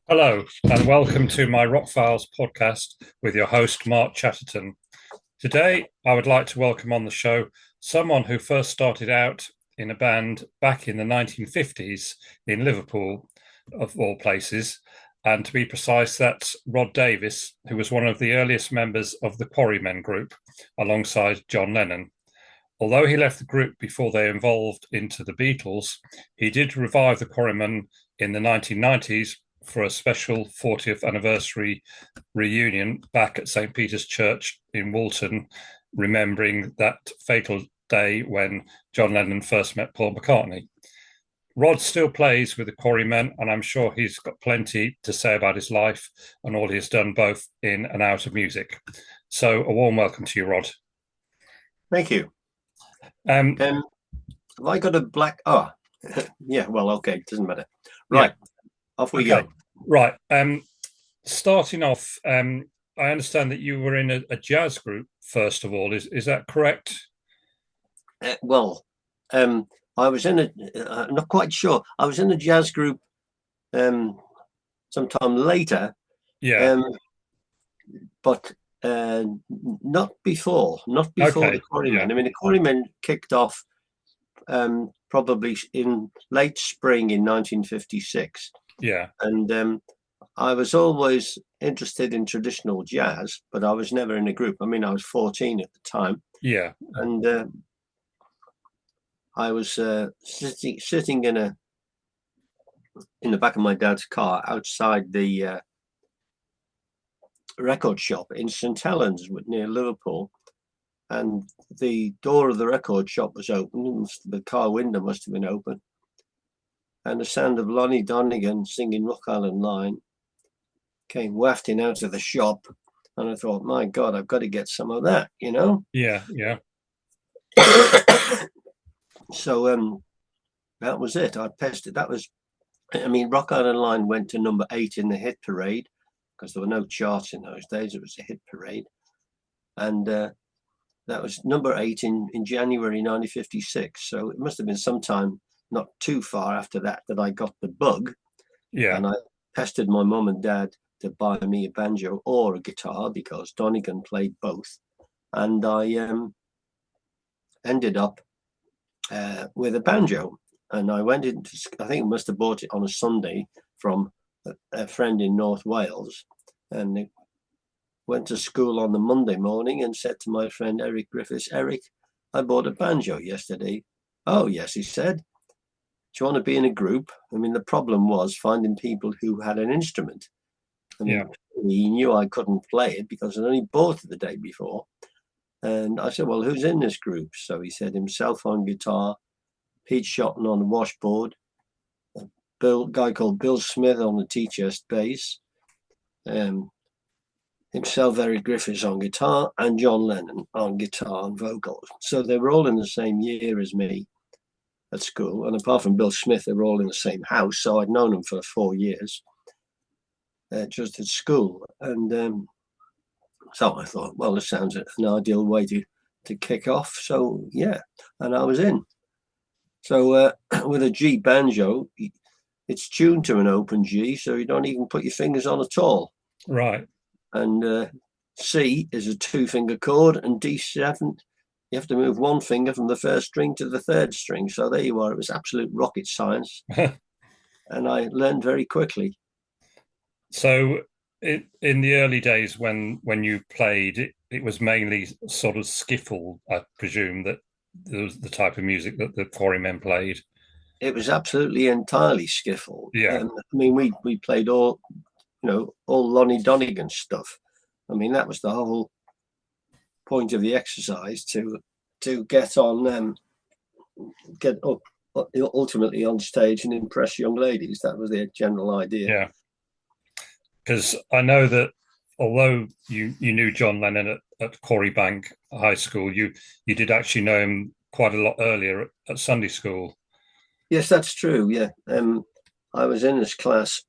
Hello, and welcome to my Rock Files podcast with your host, Mark Chatterton. Today, I would like to welcome on the show someone who first started out in a band back in the 1950s in Liverpool, of all places. And to be precise, that's Rod Davis, who was one of the earliest members of the Quarrymen group alongside John Lennon. Although he left the group before they evolved into the Beatles, he did revive the Quarrymen in the 1990s for a special 40th anniversary reunion back at St. Peter's Church in Woolton, remembering that fatal day when John Lennon first met Paul McCartney. Rod still plays with the Quarrymen, and I'm sure he's got plenty to say about his life and all he's done both in and out of music. So a warm welcome to you, Rod. Thank you. Have I got a black? Oh, yeah. Well, okay, doesn't matter. Right, off we go. Right. Starting off, I understand that you were in a jazz group first of all. Is that correct? I was in a. I'm not quite sure. I was in a jazz group sometime later. Yeah. But not before. Not bore the Quarrymen. Yeah. I mean, the Quarrymen kicked off probably in late spring in 1956. Yeah. And I was always interested in traditional jazz, but I was never in a group. I mean, I was 14 at the time. Yeah. And I was sitting in the back of my dad's car outside the record shop in St Helens near Liverpool, and the door of the record shop was open. The car window must have been open, and the sound of Lonnie Donegan singing Rock Island Line came wafting out of the shop, and I thought, my God, I've got to get some of that, you know? Yeah. So that was it. I passed it. That was, I mean, Rock Island Line went to number 8 in the hit parade because there were no charts in those days. It was a hit parade, and that was number 8 in January 1956. So it must have been sometime not too far after that I got the bug. Yeah. And I pestered my mum and dad to buy me a banjo or a guitar because Donegan played both. And I ended up with a banjo. And I went into, I think I must have bought it on a Sunday from a friend in North Wales. And went to school on the Monday morning and said to my friend Eric Griffiths, Eric, I bought a banjo yesterday. Oh, yes, he said. Do you want to be in a group? I mean, the problem was finding people who had an instrument. I mean, he knew I couldn't play it because I'd only bought it the day before. And I said, well, who's in this group? So he said himself on guitar, Pete Shotton on the washboard, a guy called Bill Smith on the T-chest bass, himself, Eric Griffiths on guitar, and John Lennon on guitar and vocals. So they were all in the same year as me at school. And apart from Bill Smith, they were all in the same house. So I'd known them for 4 years just at school. And so I thought, well, this sounds an ideal way to kick off. So, yeah, and I was in. So with a G banjo, it's tuned to an open G, so you don't even put your fingers on at all. Right. And C is a 2-finger chord, and D7, you have to move one finger from the first string to the third string. So there you are. It was absolute rocket science. And I learned very quickly. So in the early days when you played, it was mainly sort of skiffle, I presume, that was the type of music that the Quarrymen played. It was absolutely entirely skiffle. Yeah. I mean, we played all Lonnie Donegan stuff. I mean, that was the whole point of the exercise to get on, get up ultimately on stage and impress young ladies. That was the general idea. Yeah. Because I know that although you knew John Lennon at Quarrybank High School, you did actually know him quite a lot earlier at Sunday school. Yes, that's true. Yeah. I was in this class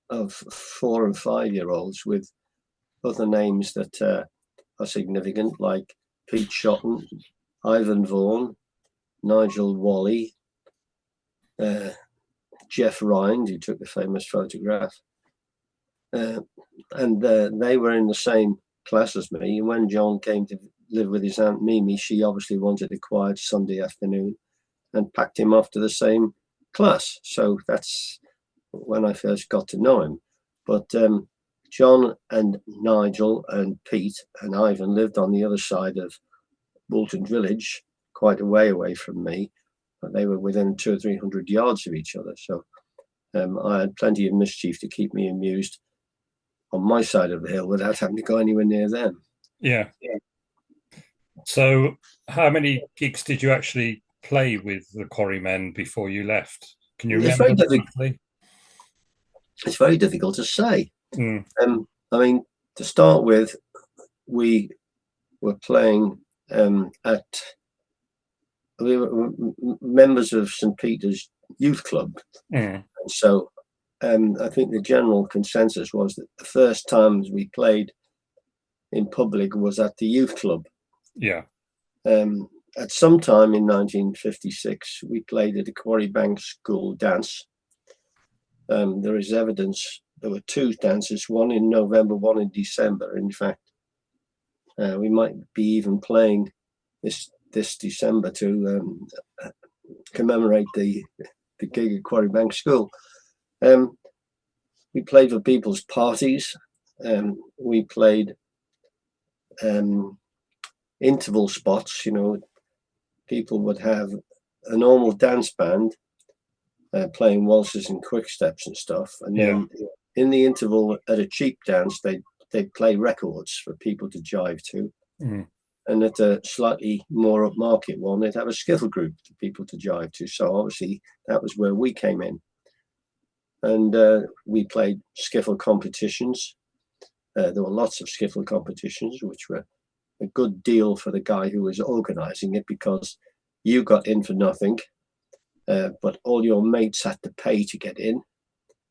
of 4 and 5-year-olds with other names that are significant, like Pete Shotton, Ivan Vaughan, Nigel Wally, Jeff Rind, who took the famous photograph, and they were in the same class as me. And when John came to live with his Aunt Mimi, she obviously wanted a quiet Sunday afternoon and packed him off to the same class. So that's when I first got to know him. But John and Nigel and Pete and Ivan lived on the other side of Woolton Village, quite a way away from me. But they were within 200 or 300 yards of each other. So I had plenty of mischief to keep me amused on my side of the hill without having to go anywhere near them. Yeah. So, how many gigs did you actually play with the Quarrymen before you left? Can you It's remember very difficult. roughly? It's very difficult to say. Mm. I mean, to start with, we were playing at we were members of St. Peter's Youth Club. Mm. So I think the general consensus was that the first times we played in public was at the youth club. Yeah. At some time in 1956, we played at the Quarrybank School dance. There is evidence there were two dances, one in November, one in December. In fact, we might be even playing this December to commemorate the gig at Quarrybank School. We played for people's parties. We played interval spots. You know, people would have a normal dance band playing waltzes and quick steps and stuff, and then in the interval at a cheap dance, they'd play records for people to jive to. Mm. And at a slightly more upmarket one, they'd have a skiffle group for people to jive to. So obviously that was where we came in. And we played skiffle competitions. There were lots of skiffle competitions, which were a good deal for the guy who was organizing it, because you got in for nothing, but all your mates had to pay to get in.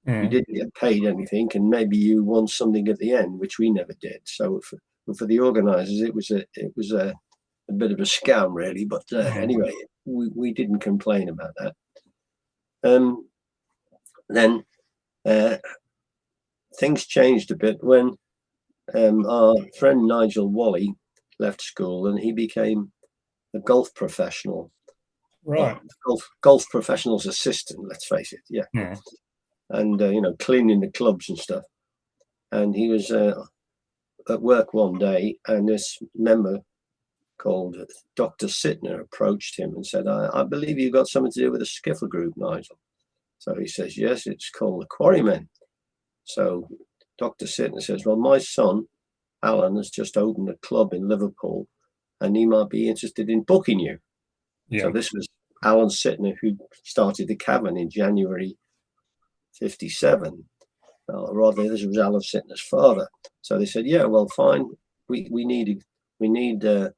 You didn't get paid anything, and maybe you won something at the end, which we never did. So for the organizers, it was a bit of a scam, really. But anyway, we didn't complain about that. Then things changed a bit when our friend Nigel Wally left school and he became a golf professional. Right. Golf professional's assistant, let's face it. Yeah. And, cleaning the clubs and stuff. And he was at work one day, and this member called Dr. Sittner approached him and said, I believe you've got something to do with the skiffle group, Nigel. So he says, yes, it's called the Quarrymen. So Dr. Sittner says, well, my son, Alan, has just opened a club in Liverpool, and he might be interested in booking you. Yeah. So this was Alan Sittner, who started the Cavern in January 57. Rather, this was Alan Sittner's father. So they said, yeah, well, fine. We need to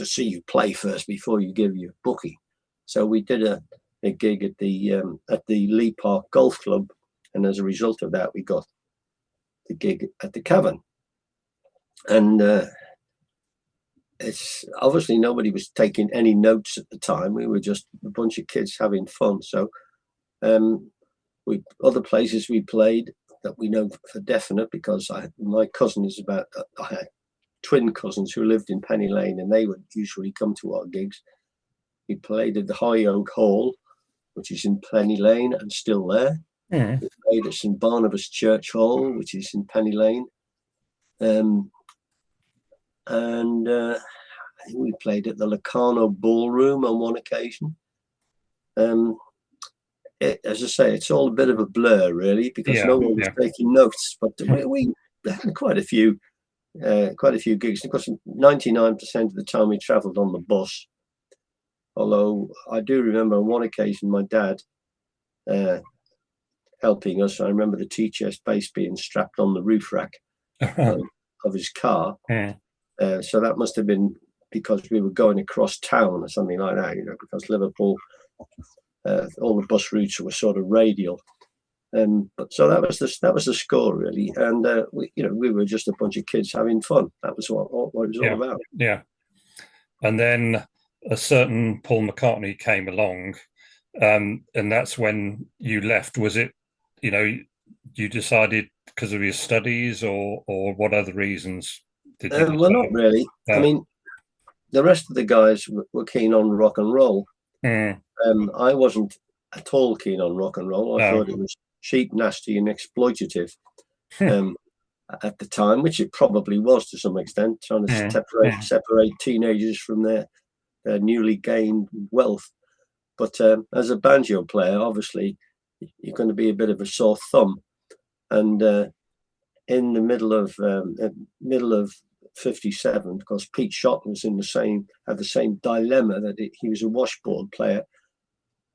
see you play first before you give you a booking. So we did a gig at the Lee Park Golf Club, and as a result of that, we got the gig at the Cavern. And it's obviously nobody was taking any notes at the time. We were just a bunch of kids having fun. So other places we played that we know for definite, because my cousin is I had twin cousins who lived in Penny Lane, and they would usually come to our gigs. We played at the High Oak Hall, which is in Penny Lane and still there. We played at St Barnabas Church Hall, which is in Penny Lane. And I think we played at the Locarno Ballroom on one occasion. As I say, it's all a bit of a blur, really, because no one was taking notes. But we had quite a few gigs. Of course, 99% of the time we travelled on the bus. Although I do remember on one occasion my dad helping us. I remember the THS bass being strapped on the roof rack of his car. So that must have been because we were going across town or something like that, because Liverpool, all the bus routes were sort of radial. But so that was the score, really. And we were just a bunch of kids having fun. That was what it was all about. Yeah. And then a certain Paul McCartney came along, and that's when you left. Was it, you decided because of your studies, or what other reasons did you Well, not decide? really. I Oh, mean, the rest of the guys were keen on rock and roll. mm, I wasn't at all keen on rock and roll. I no. thought it was cheap, nasty, and exploitative Hmm, um, at the time, which it probably was to some extent, trying to separate teenagers from their newly gained wealth. But as a banjo player, obviously, you're going to be a bit of a sore thumb. And in the middle of 57, because Pete Shott was had the same dilemma that he was a washboard player,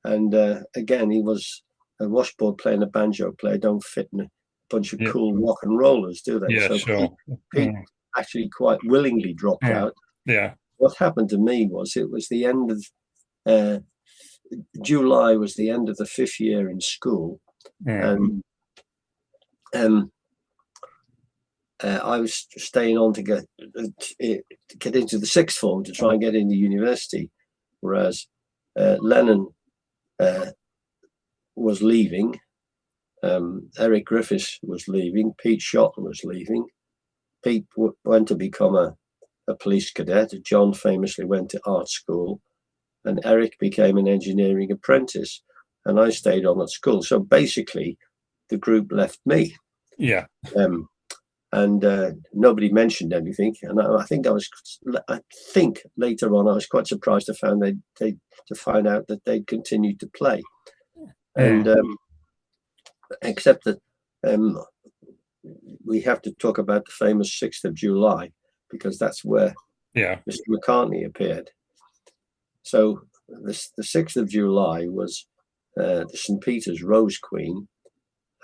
and again he was a washboard player and a banjo player don't fit in a bunch of yeah, cool rock and rollers, do they? yeah, So sure. Pete actually quite willingly dropped Mm, out. yeah, What happened to me was it was the end of uh, July was the end of the fifth year in school, mm, and um, I was staying on to get into the sixth form to try and get into university, whereas Lennon uh, was leaving, Eric Griffiths was leaving, Pete Shott was leaving. Pete went to become a police cadet. John famously went to art school, and Eric became an engineering apprentice, and I stayed on at school. So basically, the group left me. yeah, Um, and nobody mentioned anything. And I think later on, I was quite surprised to find out that they'd continued to play. And mm, except that um, we have to talk about the famous 6th of July, because that's where yeah, Mr. McCartney appeared. So the 6th of July was the St. Peter's Rose Queen.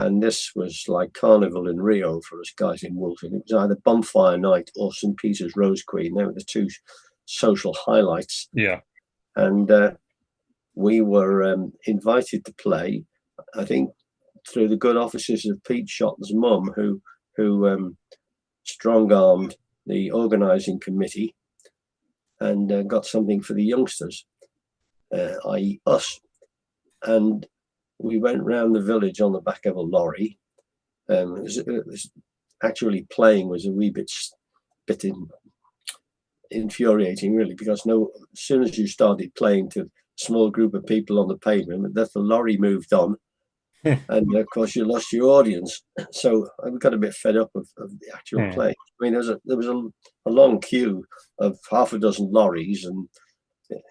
And this was like Carnival in Rio for us guys in Woolton. It was either Bonfire Night or St. Peter's Rose Queen. They were the two social highlights. yeah, And we were invited to play, I think, through the good offices of Pete Shotton's mum, who strong-armed the organising committee and got something for the youngsters, i.e. us. And we went round the village on the back of a lorry. It was actually playing was a wee bit infuriating, really, because as soon as you started playing to a small group of people on the pavement, that the lorry moved on, and of course you lost your audience. So I got a bit fed up of the actual mm, play. I mean, there was a long queue of half a dozen lorries, and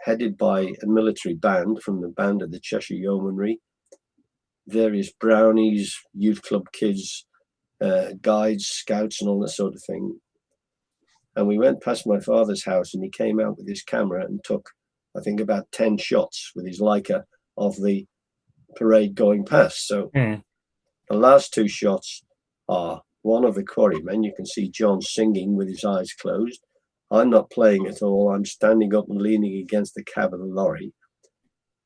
headed by a military band from the band of the Cheshire Yeomanry, various brownies, youth club kids, guides, scouts, and all that sort of thing. And we went past my father's house, and he came out with his camera and took, I think, about 10 shots with his Leica of the parade going past. So mm, the last two shots are one of the Quarrymen. You can see John singing with his eyes closed. I'm not playing at all. I'm standing up and leaning against the cab of the lorry.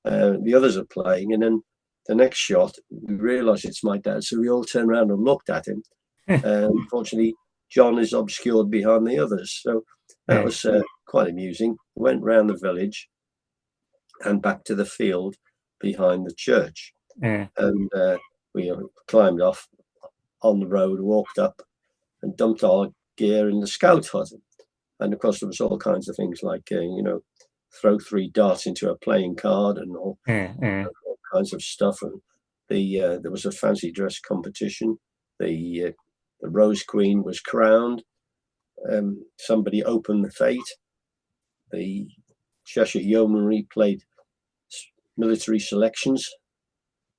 The others are playing. And then the next shot, we realize it's my dad. So we all turned around and looked at him. Unfortunately, John is obscured behind the others. So that was quite amusing. Went round the village and back to the field behind the church. mm, And we climbed off on the road, walked up and dumped our gear in the scout hut. And of course, there was all kinds of things like, throw 3 darts into a playing card and all kinds of stuff. And there was a fancy dress competition. The Rose Queen was crowned. Somebody opened the fete. The Cheshire Yeomanry played military selections.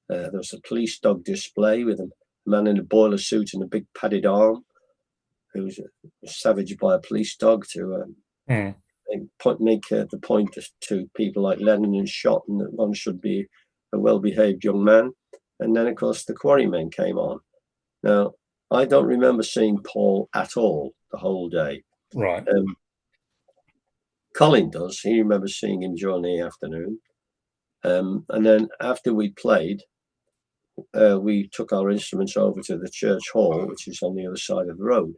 There was a police dog display with a man in a boiler suit and a big padded arm who was savaged by a police dog to mm, make the point to people like Lennon and Shotton that one should be a well-behaved young man. And then, of course, the Quarrymen came on. Now, I don't remember seeing Paul at all the whole day. right. Colin does. He remembers seeing him during the afternoon. And then after we played, we took our instruments over to the church hall, which is on the other side of the road.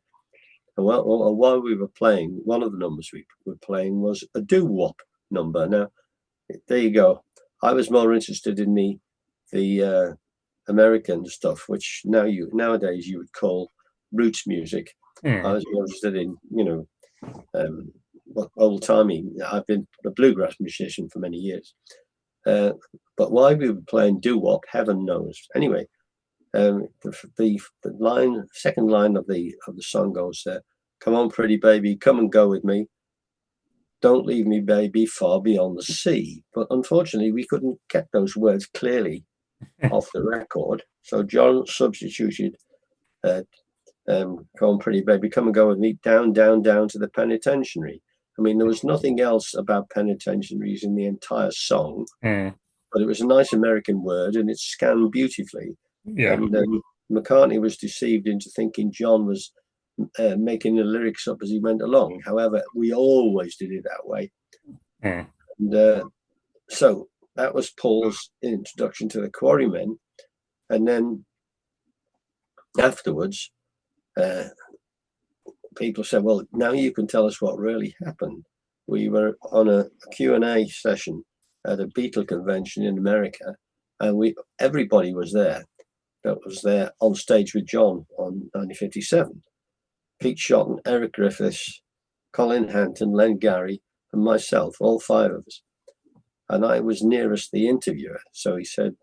And while we were playing, one of the numbers we were playing was a doo-wop number. Now, there you go. I was more interested in the American stuff, which nowadays you would call roots music. I was interested in, old timey. I've been a bluegrass musician for many years, but why we were playing doo wop, heaven knows. Anyway, the second line of the song goes, "Come on, pretty baby, come and go with me. Don't leave me, baby, far beyond the sea." But unfortunately, we couldn't get those words clearly off the record, so John substituted, "Come on, pretty baby, come and go with me, down, down, down to the penitentiary." I mean, there was nothing else about penitentiaries in the entire song, but it was a nice American word, and it scanned beautifully. Yeah. And McCartney was deceived into thinking John was making the lyrics up as he went along. However, we always did it that way. And so that was Paul's introduction to the Quarrymen. And then afterwards, people said, "Well, now you can tell us what really happened." We were on a Q&A session at a Beatle convention in America, and everybody was there. That was there on stage with John on 1957. Pete Shotton, Eric Griffiths, Colin Hanton, Len Gary, and myself, all five of us. And I was nearest the interviewer. So he said,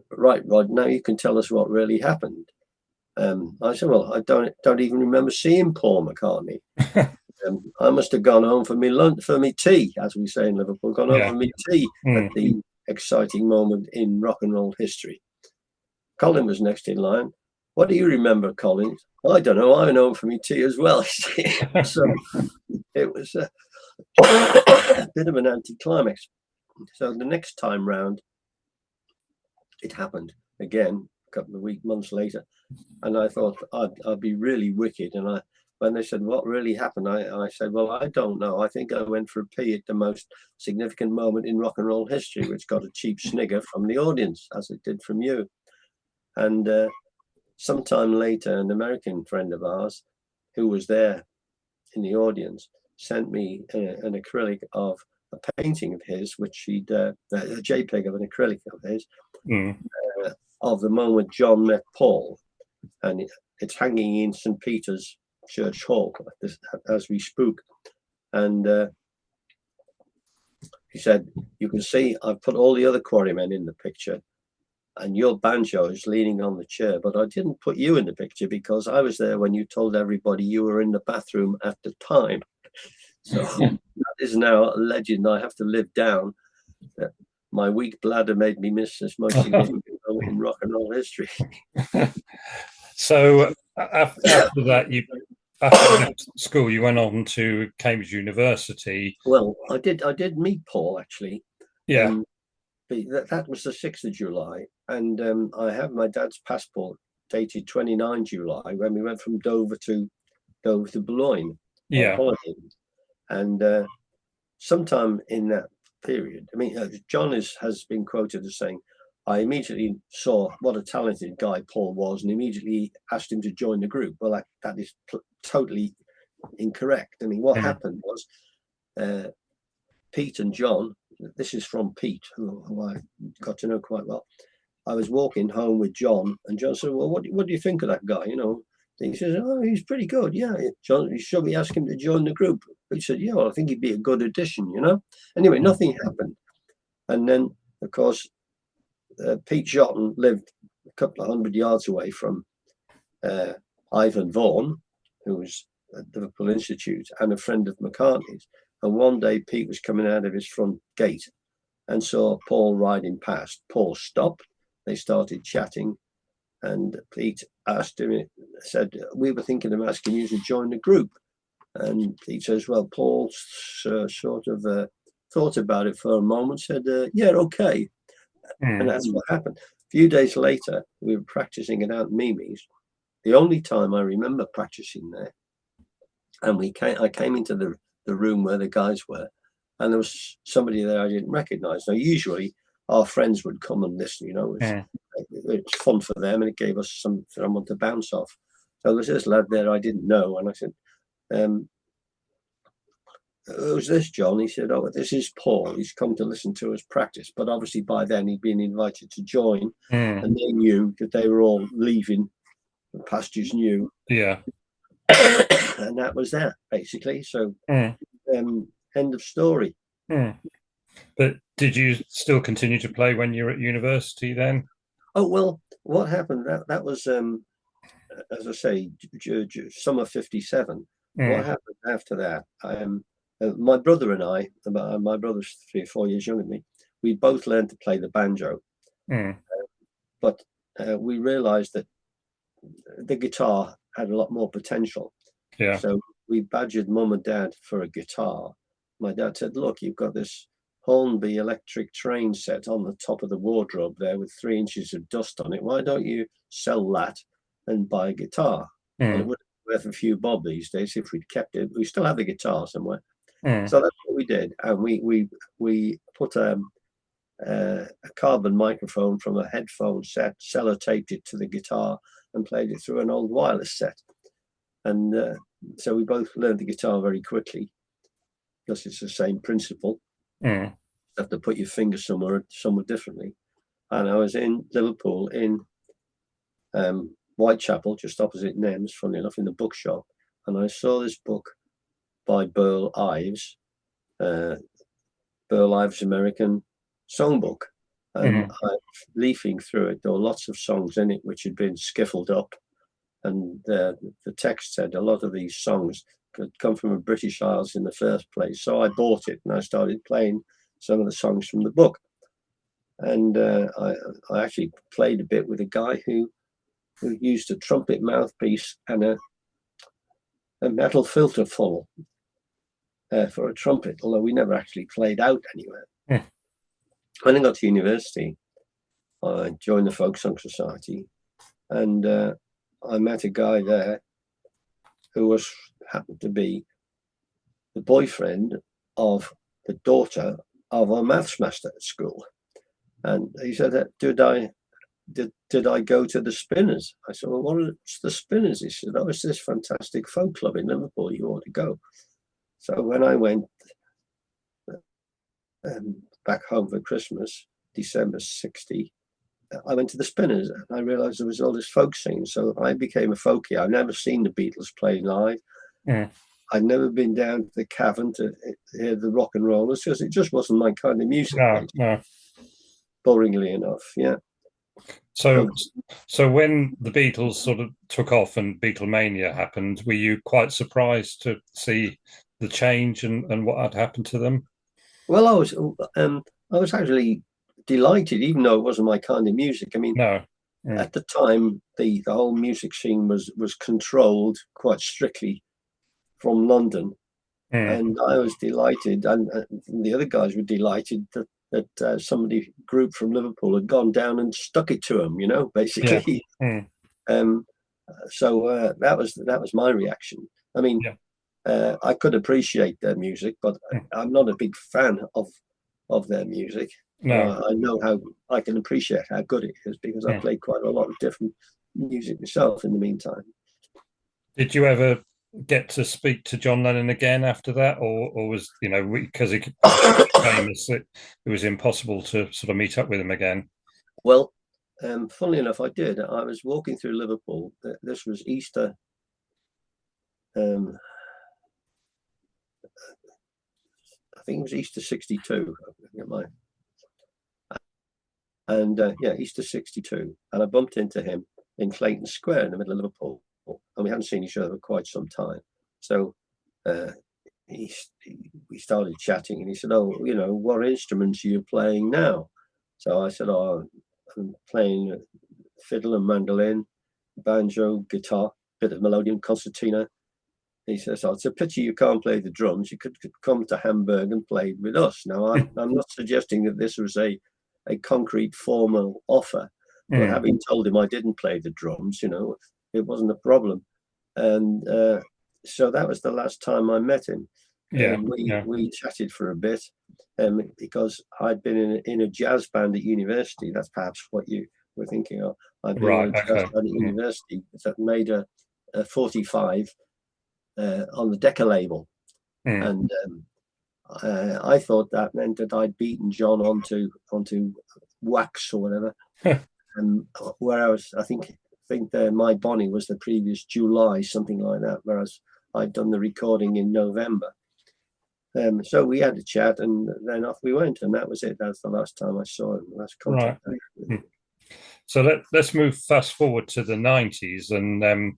"Right, Rod, now you can tell us what really happened." I said, "Well, I don't even remember seeing Paul McCartney. I must have gone home for me lunch, for me tea, as we say in Liverpool, gone home for me tea at the exciting moment in rock and roll history." Colin was next in line. "What do you remember, Colin?" "I don't know. I know for me tea as well." So it was a bit of an anticlimax. So the next time round, it happened again a couple of months later, and I thought I'd be really wicked. And when they said what really happened, I said, "Well, I don't know. I think I went for a pee at the most significant moment in rock and roll history," which got a cheap snigger from the audience, as it did from you. And sometime later, an American friend of ours who was there in the audience sent me an acrylic of a painting of his, which he'd a JPEG of an acrylic of his, of the moment John met Paul, and it's hanging in St. Peter's Church Hall as we spoke. And he said, "You can see I've put all the other Quarrymen in the picture, and your banjo is leaning on the chair, but I didn't put you in the picture because I was there when you told everybody you were in the bathroom at the time." So that is now a legend I have to live down. My weak bladder made me miss this most significant moment in rock and roll history. So after that, after school, you went on to Cambridge University. Well, I did meet Paul, actually. Yeah. That was the 6th of July, and I have my dad's passport dated 29 July when we went from Dover to Boulogne on holiday. And sometime in that period, I mean, John has been quoted as saying, "I immediately saw what a talented guy Paul was and immediately asked him to join the group." Well, that is totally incorrect. I mean, what happened was Pete and John, this is from Pete, who I got to know quite well. I was walking home with John, and John said, "Well, what do you think of that guy?" He says, "Oh, he's pretty good. Yeah, John, should we ask him to join the group?" He said, "Yeah, well, I think he'd be a good addition, Anyway, nothing happened. And then, of course, Pete Shotton lived a couple of 100 yards away from Ivan Vaughan, who was at Liverpool Institute and a friend of McCartney's. And one day Pete was coming out of his front gate and saw Paul riding past. Paul stopped. They started chatting, and Pete asked him, said, "We were thinking of asking you to join the group." And Pete says, "Well, Paul sort of thought about it for a moment, said, yeah, okay." And that's what happened. A few days later, we were practicing at Aunt Mimi's, the only time I remember practicing there. And I came into the room where the guys were, and there was somebody there I didn't recognize. Now, usually our friends would come and listen, it's fun for them, and it gave us someone to bounce off. So there was this lad there I didn't know, and I said, who's this, John? He said, oh, this is Paul. He's come to listen to us practice. But obviously by then he'd been invited to join, and they knew that they were all leaving the pastures new. Yeah. And that was that, basically. So end of story. But did you still continue to play when you were at university then? Oh, well, what happened? That was, as I say, summer 57. What happened after that? My brother and I, my brother's 3 or 4 years younger than me, we both learned to play the banjo. But we realized that the guitar had a lot more potential. Yeah. So we badgered mum and dad for a guitar. My dad said, look, you've got this Hornby electric train set on the top of the wardrobe there with 3 inches of dust on it. Why don't you sell that and buy a guitar? And it would have been worth a few bob these days if we'd kept it. We still have the guitar somewhere. So that's what we did. And we put a carbon microphone from a headphone set, sellotaped it to the guitar and played it through an old wireless set. And so we both learned the guitar very quickly because it's the same principle. You have to put your finger somewhere differently. And I was in Liverpool in Whitechapel, just opposite Nems, funny enough, in the bookshop. And I saw this book by Burl Ives, American Songbook. And I was leafing through it. There were lots of songs in it which had been skiffled up. And the text said a lot of these songs could come from the British Isles in the first place. So I bought it and I started playing some of the songs from the book. And I actually played a bit with a guy who used a trumpet mouthpiece and a metal filter funnel for a trumpet, although we never actually played out anywhere. When I got to university, I joined the Folk Song Society, and I met a guy there who happened to be the boyfriend of the daughter of our maths master at school. And he said, did I go to the Spinners? I said, well, what's the Spinners? He said, oh, it's this fantastic folk club in Liverpool. You ought to go. So when I went back home for Christmas, December 60, I went to the Spinners and I realized there was all this folk scene. So I became a folkie. I've never seen the Beatles play live. I'd never been down to the Cavern to hear the rock and rollers because it just wasn't my kind of music. No. Boringly enough, yeah. So when the Beatles sort of took off and Beatlemania happened, were you quite surprised to see the change and what had happened to them? Well, I was actually delighted, even though it wasn't my kind of music. I mean, at the time, the whole music scene was controlled quite strictly from London, and I was delighted, and the other guys were delighted that somebody group from Liverpool had gone down and stuck it to them, basically. So that was my reaction. I mean, I could appreciate their music, but I'm not a big fan of their music. I know how I can appreciate how good it is because I played quite a lot of different music myself in the meantime. Did you ever get to speak to John Lennon again after that, or was because he was famous, it was impossible to sort of meet up with him again? Well, funnily enough, I did. I was walking through Liverpool. This was Easter. I think it was Easter 62. Easter 62. And I bumped into him in Clayton Square in the middle of Liverpool. And we hadn't seen each other for quite some time. So we started chatting and he said, oh, what instruments are you playing now? So I said, oh, I'm playing fiddle and mandolin, banjo, guitar, bit of melodeon, concertina. He says, oh, it's a pity you can't play the drums. You could come to Hamburg and play with us. Now, I'm not suggesting that this was a concrete formal offer, but having told him I didn't play the drums, it wasn't a problem. And so that was the last time I met him. We chatted for a bit because I'd been in a jazz band at university. That's perhaps what you were thinking of. I'd been in a jazz band at university that made a 45 on the Decca label. And I thought that meant that I'd beaten John onto wax or whatever. Whereas I think My Bonnie was the previous July, something like that, whereas I'd done the recording in November. So we had a chat, and then off we went, and that was it. That's the last time I saw him. Last contact. Right. So let's move fast forward to the 90s, and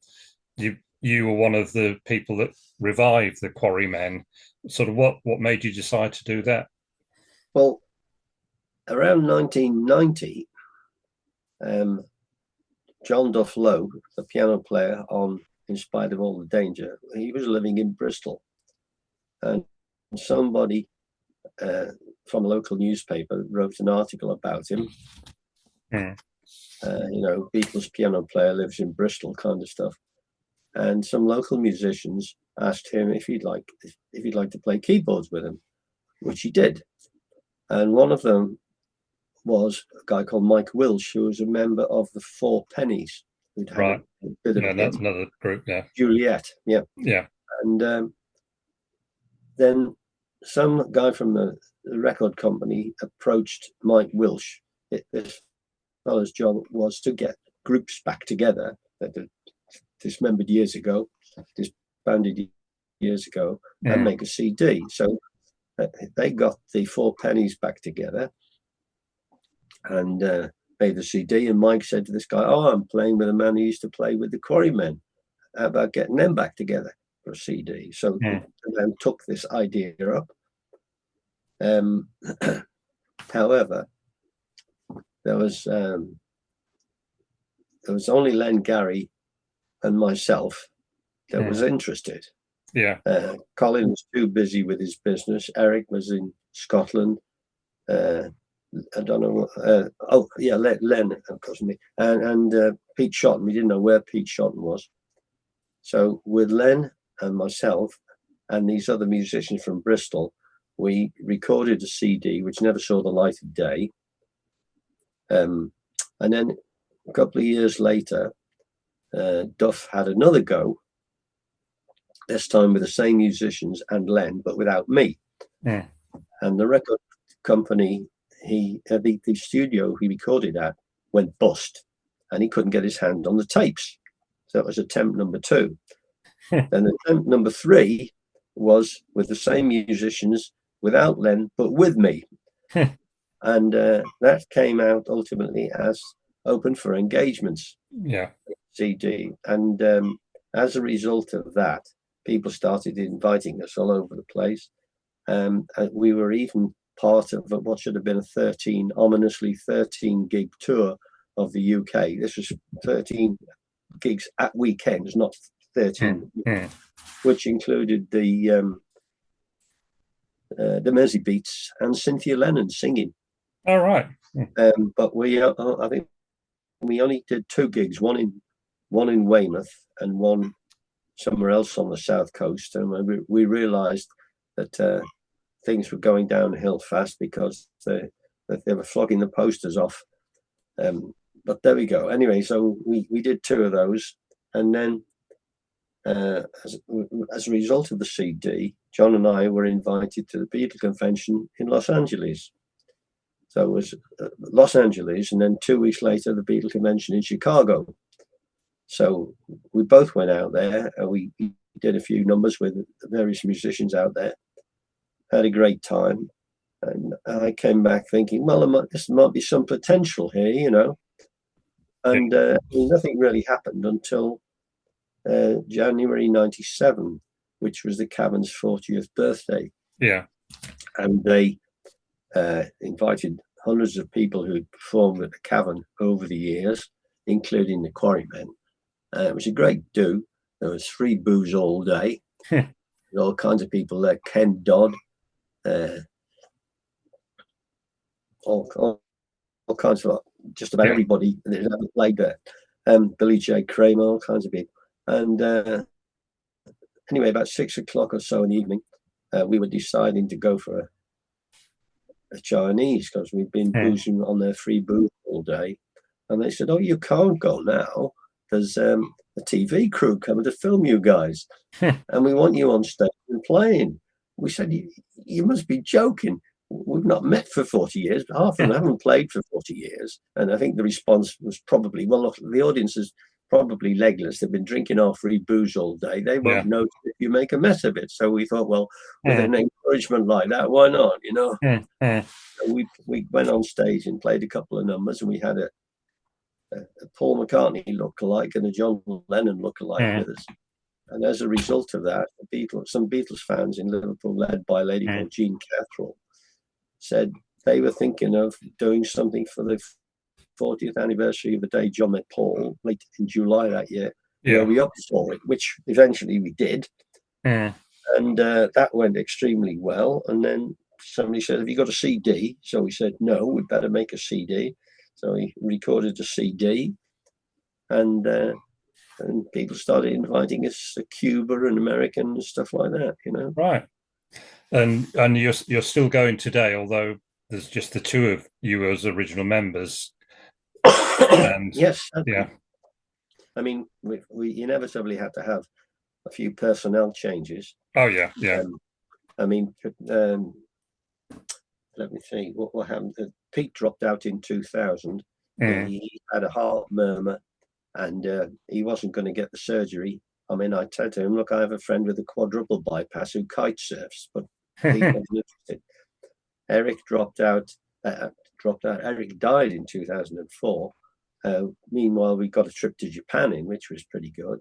you were one of the people that revived the Quarrymen. Sort of what made you decide to do that? Well, around 1990, John Duff Lowe, the piano player on In Spite of All the Danger, he was living in Bristol, and somebody from a local newspaper wrote an article about him. Beatles piano player lives in Bristol, kind of stuff. And some local musicians asked him if he'd like to play keyboards with him, which he did. And one of them was a guy called Mike Wilsh, who was a member of the Four Pennies. Who'd had a bit of that's another group, yeah. Juliet, yeah. And then some guy from the record company approached Mike Wilsh. This fellow's job was to get groups back together that had disbanded years ago, and make a CD. So they got the Four Pennies back together and made the CD. And Mike said to this guy, "Oh, I'm playing with a man who used to play with the Quarrymen. How about getting them back together for a CD?" So then took this idea up. However, there was only Len Gary and myself that was interested. Yeah. Colin was too busy with his business. Eric was in Scotland. I don't know. Len, of course, me, and Pete Shotton. We didn't know where Pete Shotton was. So with Len and myself and these other musicians from Bristol, we recorded a CD which never saw the light of day. And then a couple of years later, Duff had another go, this time with the same musicians and Len, but without me. And the record company, the studio he recorded at went bust, and he couldn't get his hand on the tapes. So it was attempt number 2. And attempt number 3 was with the same musicians, without Len, but with me. And that came out ultimately as Open for Engagements CD. And as a result of that, people started inviting us all over the place. And we were even part of what should have been a ominously 13 gig tour of the UK. This was 13 gigs at weekends, not 13, which included the Mersey Beats and Cynthia Lennon singing. All right. But I think we only did 2 gigs, one in Weymouth and one somewhere else on the south coast, and we realised that things were going downhill fast because they were flogging the posters off. But there we go. Anyway, so we did 2 of those, and then as a result of the CD, John and I were invited to the Beatles convention in Los Angeles. So it was Los Angeles, and then 2 weeks later, the Beatles convention in Chicago. So we both went out there, and we did a few numbers with various musicians out there, had a great time. And I came back thinking, well, this might be some potential here, you know. And nothing really happened until January 97, which was the Cavern's 40th birthday. Yeah. And they invited hundreds of people who performed at the Cavern over the years, including the Quarrymen. It was a great do. There was free booze all day. All kinds of people there. Ken Dodd, all kinds of, just about everybody that had ever played there. Billy J. Kramer, all kinds of people. And anyway, about 6 o'clock or so in the evening, we were deciding to go for a Chinese because we'd been boozing on their free booze all day. And they said, "Oh, you can't go now. There's a TV crew coming to film you guys, and we want you on stage and playing." We said, you must be joking. We've not met for 40 years. Half of them haven't played for 40 years. And I think the response was probably, well, look, the audience is probably legless. They've been drinking our free booze all day. They won't notice if you make a mess of it. So we thought, well, with an encouragement like that, why not, you know? So we went on stage and played a couple of numbers, and we had a Paul McCartney lookalike and a John Lennon lookalike with us. And as a result of that, some Beatles fans in Liverpool, led by a lady called Jean Catherall, said they were thinking of doing something for the 40th anniversary of the day John met Paul, late in July that year. Were we up for it? Which eventually we did. And that went extremely well. And then somebody said, have you got a CD? So we said, no, we'd better make a CD. So we recorded a CD. And people started inviting us to Cuba and America and stuff like that, you know. Right. And you're still going today, although there's just the two of you as original members. And, yes. I mean, we inevitably had to have a few personnel changes. Oh yeah. I mean, let me see what happened. Pete dropped out in 2000. He had a heart murmur, and he wasn't going to get the surgery. I mean, I said to him, look, I have a friend with a quadruple bypass who kite surfs, but he wasn't interested. Eric dropped out. Eric died in 2004. Meanwhile, we got a trip to Japan in, which was pretty good.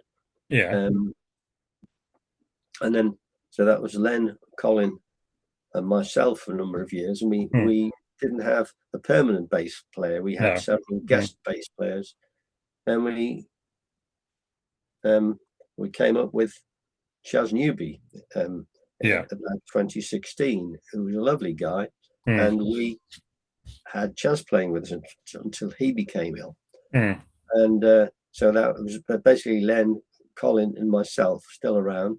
And then, so that was Len, Colin, and myself for a number of years. And we didn't have a permanent bass player. We had several guest bass players. And we came up with Chas Newby about 2016, who was a lovely guy. And we had Chas playing with us until he became ill. And so that was basically Len, Colin, and myself still around.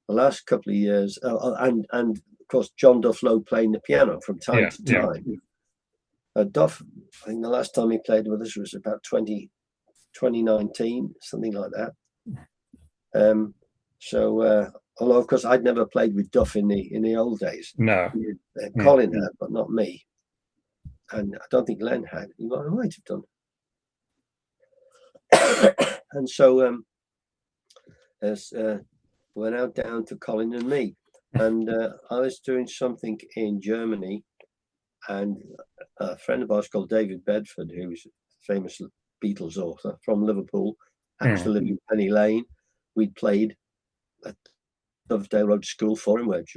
The last couple of years, and of course, John Dufflow playing the piano from time to time. Duff, I think the last time he played with us was about 2019, something like that. Although of course I'd never played with Duff in the old days. No, Colin had, but not me. And I don't think Len had. He might have done. And so we're now down to Colin and me. And I was doing something in Germany, and a friend of ours called David Bedford, who's a famous Beatles author from Liverpool, happens to live in Penny Lane. We'd played at Dovedale Road School for him, which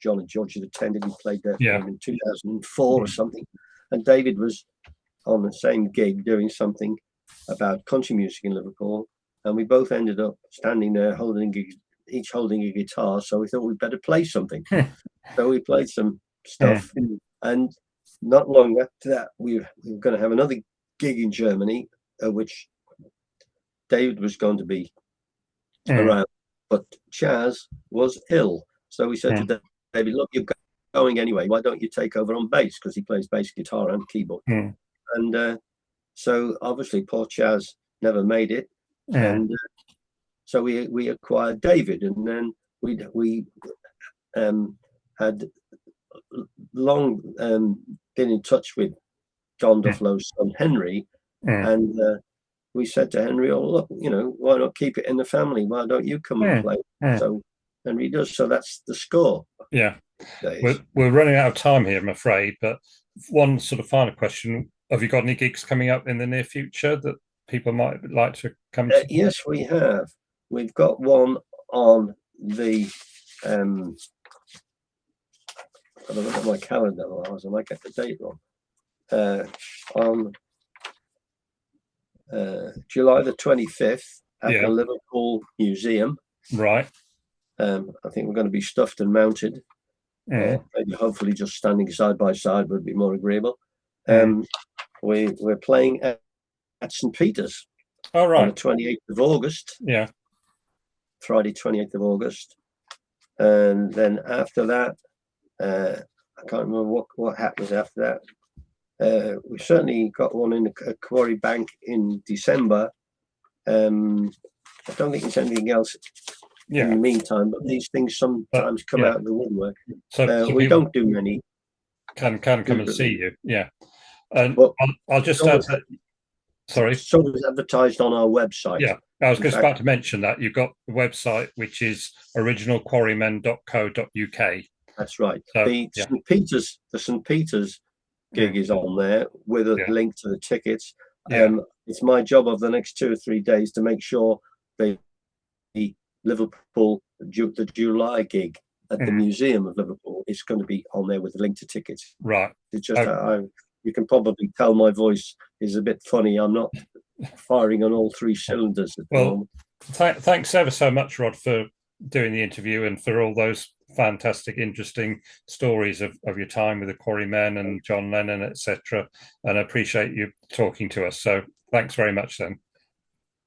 John and George had attended. We played there for him in 2004 or something. And David was on the same gig doing something about country music in Liverpool. And we both ended up standing there each holding a guitar. So we thought we'd better play something. So we played some stuff. And not long after that, we were going to have another gig in Germany, which David was going to be around. But Chas was ill. So we said to David, look, you're going anyway. Why don't you take over on bass? Because he plays bass guitar and keyboard. And so obviously poor Chas never made it. And so we acquired David. And then we had long been in touch with John Dufflow's son, Henry. And we said to Henry, oh, look, you know, why not keep it in the family? Why don't you come and play? So Henry does. So that's the score. We're running out of time here, I'm afraid. But one sort of final question. Have you got any gigs coming up in the near future that people might like to come to? Yes, we have. We've got one on the... I don't look at my calendar, otherwise I might get the date wrong. On July the 25th at the Liverpool Museum. Right. I think we're going to be stuffed and mounted. Maybe hopefully just standing side by side would be more agreeable. We're playing at St. Peter's on the 28th of August. Friday, 28th of August. And then after that, I can't remember what happens after that. We've certainly got one in the Quarry Bank in December. I don't think there's anything else in the meantime. But these things sometimes come out of the woodwork. So we don't do many. Can come and see you, yeah. And I'll just add that. Sorry. So it's advertised on our website. Yeah, I was just about to mention that you've got the website, which is originalquarrymen.co.uk. That's right. So, the St. Peter's gig is on there with a link to the tickets. It's my job over the next 2 or 3 days to make sure the Liverpool, the July gig at the Museum of Liverpool is going to be on there with a link to tickets. Right. It's just you can probably tell my voice is a bit funny. I'm not firing on all 3 cylinders at the moment. Thanks ever so much, Rod, for doing the interview and for all those fantastic, interesting stories of your time with the Quarrymen and John Lennon, etc. And I appreciate you talking to us. So thanks very much then.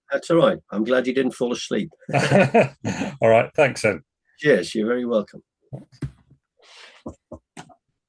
That's all right. I'm glad you didn't fall asleep. All right. Thanks then. Cheers. You're very welcome.